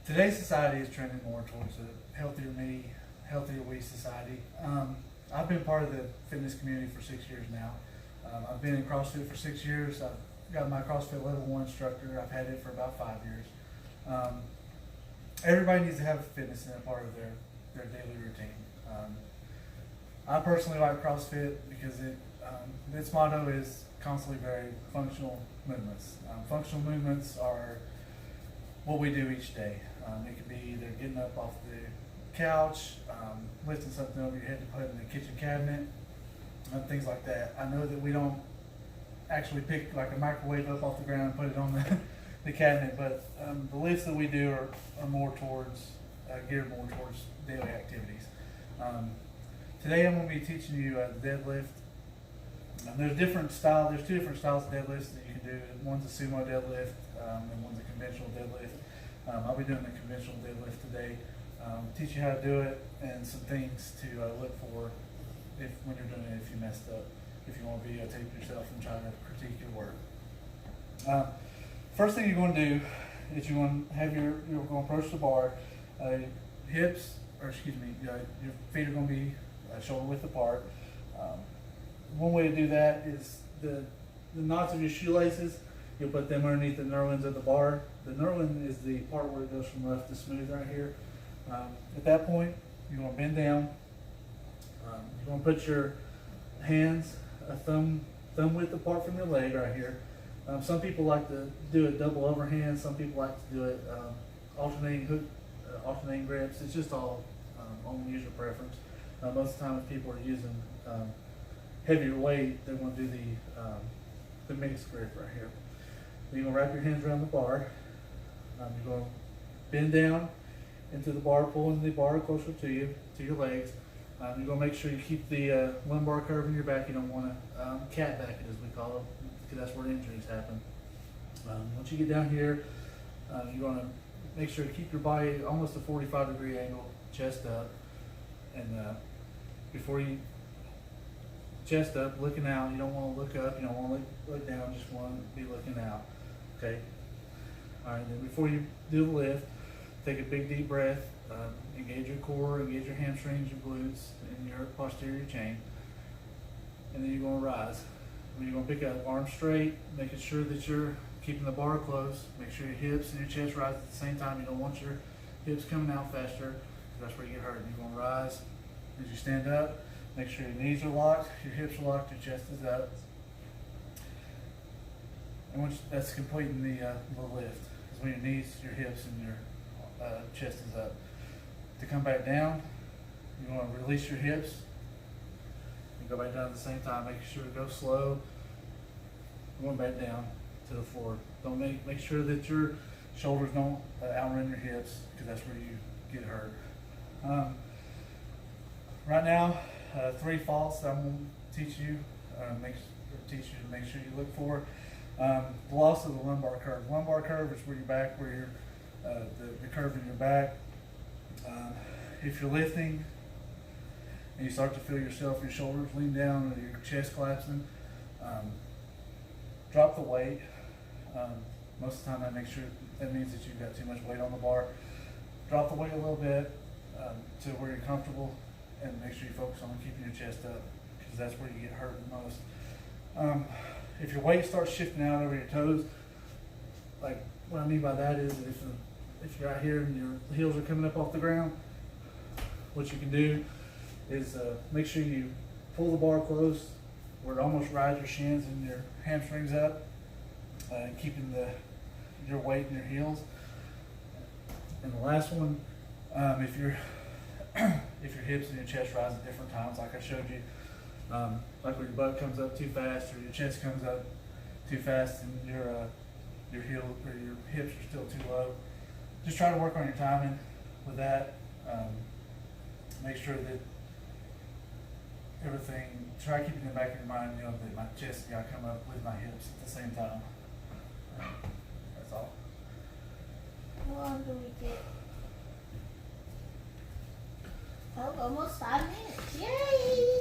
Today's society is trending more towards a healthier me, healthier we society. I've been part of the fitness community for 6 years now. I've been in CrossFit for 6 years. I've got my CrossFit Level 1 instructor. I've had it for about 5 years. Everybody needs to have fitness in a part of their daily routine. I personally like CrossFit because its motto is constantly varied functional movements. Functional movements are what we do each day. It could be either getting up off the couch, lifting something over your head to put in the kitchen cabinet, things like that. I know that we don't actually pick like a microwave up off the ground and put it on the cabinet, but the lifts that we do are more towards, geared more towards daily activities. Today I'm going to be teaching you the deadlift. There's two different styles of deadlifts that you can do. One's a sumo deadlift, and one's a conventional deadlift. I'll be doing the conventional deadlift today. Teach you how to do it and some things to look for when you're doing it if you messed up, if you want to videotape yourself and try to critique your work. First thing you're going to do is you're going to approach the bar. Your feet are going to be shoulder width apart. One way to do that is the knots of your shoelaces, you'll put them underneath the knurlings of the bar. The knurling is the part where it goes from rough to smooth right here. At that point, you're going to bend down. You're going to put your hands a thumb width apart from your leg right here. Some people like to do a double overhand. Some people like to do it alternating grips. It's just all on user preference. Most of the time, if people are using heavier weight, they want to do the mixed grip right here. You're going to wrap your hands around the bar. You're going to bend down into the bar, pulling the bar closer to you, to your legs. You're going to make sure you keep the lumbar curve in your back. You don't want to cat back it, as we call it, because that's where injuries happen. Once you get down here, you're going to make sure to keep your body almost a 45-degree angle, chest up, and before you chest up, looking out. You don't want to look up, you don't want to look down, just want to be looking out. Okay? Alright, then before you do the lift, take a big deep breath, engage your core, engage your hamstrings, your glutes, and your posterior chain. And then you're going to rise. You're going to pick up arms straight, making sure that you're keeping the bar close. Make sure your hips and your chest rise at the same time. You don't want your hips coming out faster, because that's where you get hurt. You're going to rise as you stand up. Make sure your knees are locked, your hips are locked, your chest is up. And once that's completing the lift, is when your knees, your hips, and your chest is up. To come back down, you want to release your hips and go back down at the same time. Make sure to go slow, going back down to the floor. Don't make sure that your shoulders don't outrun your hips, because that's where you get hurt. Right now, 3 faults that I'm going to teach you to make sure you look for. The loss of the lumbar curve. Lumbar curve is where your back, the curve in your back. If you're lifting and you start to feel your shoulders lean down or your chest collapsing, drop the weight. Most of the time that means that you've got too much weight on the bar. Drop the weight a little bit to where you're comfortable, and make sure you focus on keeping your chest up, because that's where you get hurt the most. If your weight starts shifting out over your toes, like what I mean by that is if you're out here and your heels are coming up off the ground, what you can do is make sure you pull the bar close where it almost rides your shins and your hamstrings up, keeping your weight in your heels. And the last one, if your hips and your chest rise at different times, like I showed you, like when your butt comes up too fast or your chest comes up too fast and your heel or your hips are still too low, just try to work on your timing with that. Make sure that try keeping in the back of your mind, that my chest got to come up with my hips at the same time. That's all. How long do we get? Oh, almost 5 minutes. Yay!